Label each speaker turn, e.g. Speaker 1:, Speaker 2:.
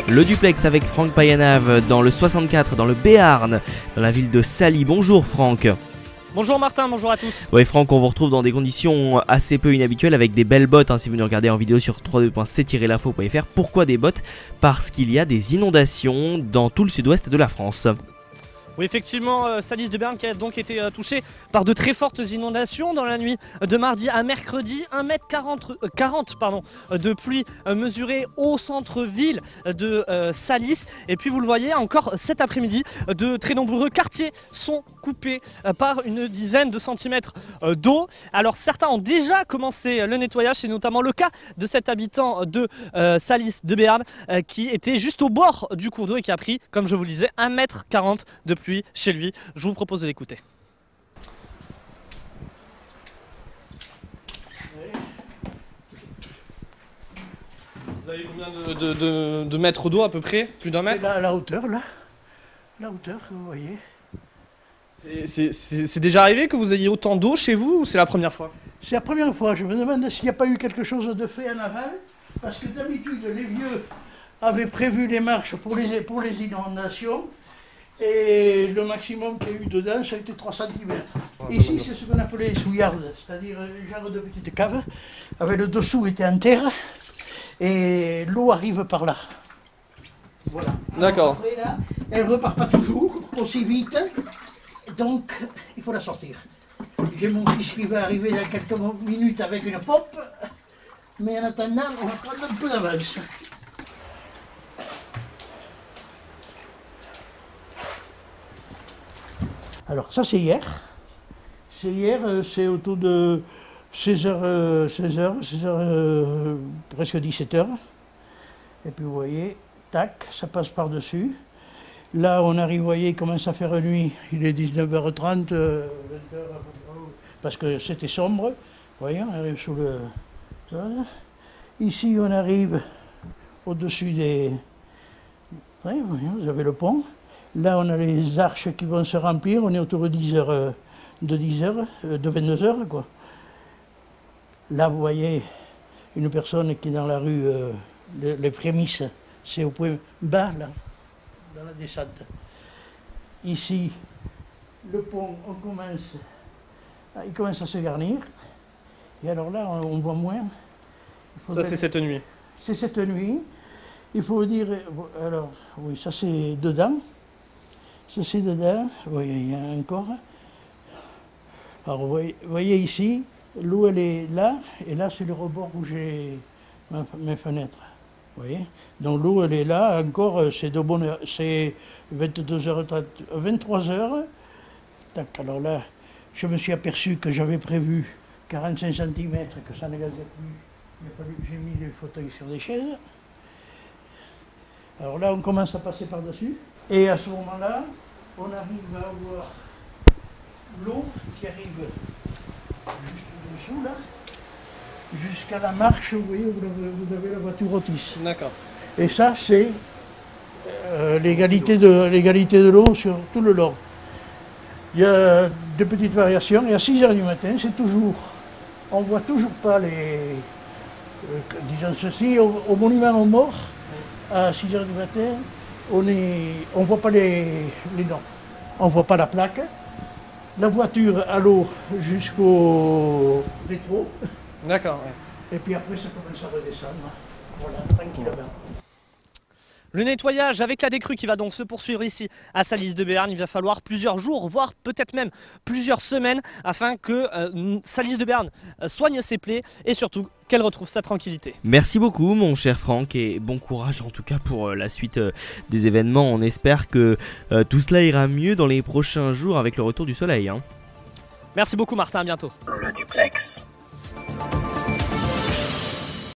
Speaker 1: Le duplex avec Franck Payanave dans le 64, dans le Béarn, dans la ville de Sally. Bonjour Franck.
Speaker 2: Bonjour Martin, bonjour à tous.
Speaker 1: Oui Franck, on vous retrouve dans des conditions assez peu inhabituelles avec des belles bottes, si vous nous regardez en vidéo sur www.c-l'info.fr. Pourquoi des bottes? Parce qu'il y a des inondations dans tout le sud-ouest de la France.
Speaker 2: Oui, effectivement, Salis de Béarn qui a donc été touché par de très fortes inondations dans la nuit de mardi à mercredi. 1,40 m de pluie mesurée au centre-ville de Salis. Et puis vous le voyez, encore cet après-midi, de très nombreux quartiers sont coupés par une dizaine de centimètres d'eau. Alors certains ont déjà commencé le nettoyage, c'est notamment le cas de cet habitant de Salis de Béarn qui était juste au bord du cours d'eau et qui a pris, comme je vous le disais, 1,40 m de pluie chez lui. Je vous propose de l'écouter. Vous avez combien de mètres d'eau à peu près? Plus d'un mètre?
Speaker 3: Là, la hauteur, là. La hauteur, vous voyez.
Speaker 2: C'est déjà arrivé que vous ayez autant d'eau chez vous ou c'est la première fois?
Speaker 3: C'est la première fois. Je me demande s'il n'y a pas eu quelque chose de fait en aval. Parce que d'habitude, les vieux avaient prévu les marches pour les inondations. Et le maximum qu'il y a eu dedans, ça a été 3 cm. Ici, c'est ce qu'on appelait les souillardes, c'est-à-dire un genre de petite cave, avec le dessous était en terre, et l'eau arrive par là. Voilà.
Speaker 2: D'accord.
Speaker 3: Après, là, elle repart pas toujours aussi vite, donc il faut la sortir. J'ai mon fils qui va arriver dans quelques minutes avec une pompe, mais en attendant, on va prendre un peu d'avance. Alors ça c'est hier. C'est hier, c'est autour de 16h, presque 17h. Et puis vous voyez, tac, ça passe par-dessus. Là on arrive, vous voyez, il commence à faire nuit. Il est 19h30, 20h, parce que c'était sombre. Vous voyez, on arrive sous le... Ici on arrive au-dessus des... Ouais, vous avez le pont. Là, on a les arches qui vont se remplir. On est autour de 10h, de 22h, quoi. Là, vous voyez une personne qui est dans la rue, les prémices, c'est au point bas, là, dans la descente. Ici, le pont, il commence à se garnir. Et alors là, on voit moins.
Speaker 2: Ça, c'est cette nuit.
Speaker 3: C'est cette nuit. Il faut dire, alors, oui, ça c'est dedans. Ceci dedans, oui, il y a encore. Alors vous voyez ici, l'eau elle est là, et là c'est le rebord où j'ai mes fenêtres. Vous voyez? Donc l'eau elle est là, encore c'est de bonne heure, c'est 22h30, 23h. Alors là, je me suis aperçu que j'avais prévu 45 cm, que ça ne gazait plus. J'ai mis les fauteuils sur des chaises. Alors là on commence à passer par-dessus. Et à ce moment-là, on arrive à avoir l'eau qui arrive juste dessous, là, jusqu'à la marche, vous voyez, vous avez la voiture Otis.
Speaker 2: D'accord.
Speaker 3: Et ça, c'est l'égalité de l'eau sur tout le long. Il y a de petites variations, et à 6h du matin, c'est toujours, on ne voit toujours pas les, disons ceci, au monument aux morts, à 6h du matin, on ne voit pas les noms, on ne voit pas la plaque. La voiture à l'eau jusqu'au rétro.
Speaker 2: D'accord. Ouais.
Speaker 3: Et puis après ça commence à redescendre. Voilà, tranquillement.
Speaker 2: Le nettoyage avec la décrue qui va donc se poursuivre ici à Salis de Béarn, il va falloir plusieurs jours, voire peut-être même plusieurs semaines afin que Salis de Béarn soigne ses plaies et surtout qu'elle retrouve sa tranquillité.
Speaker 1: Merci beaucoup mon cher Franck et bon courage en tout cas pour la suite des événements. On espère que tout cela ira mieux dans les prochains jours avec le retour du soleil.
Speaker 2: Merci beaucoup Martin, à bientôt.
Speaker 4: Le duplex.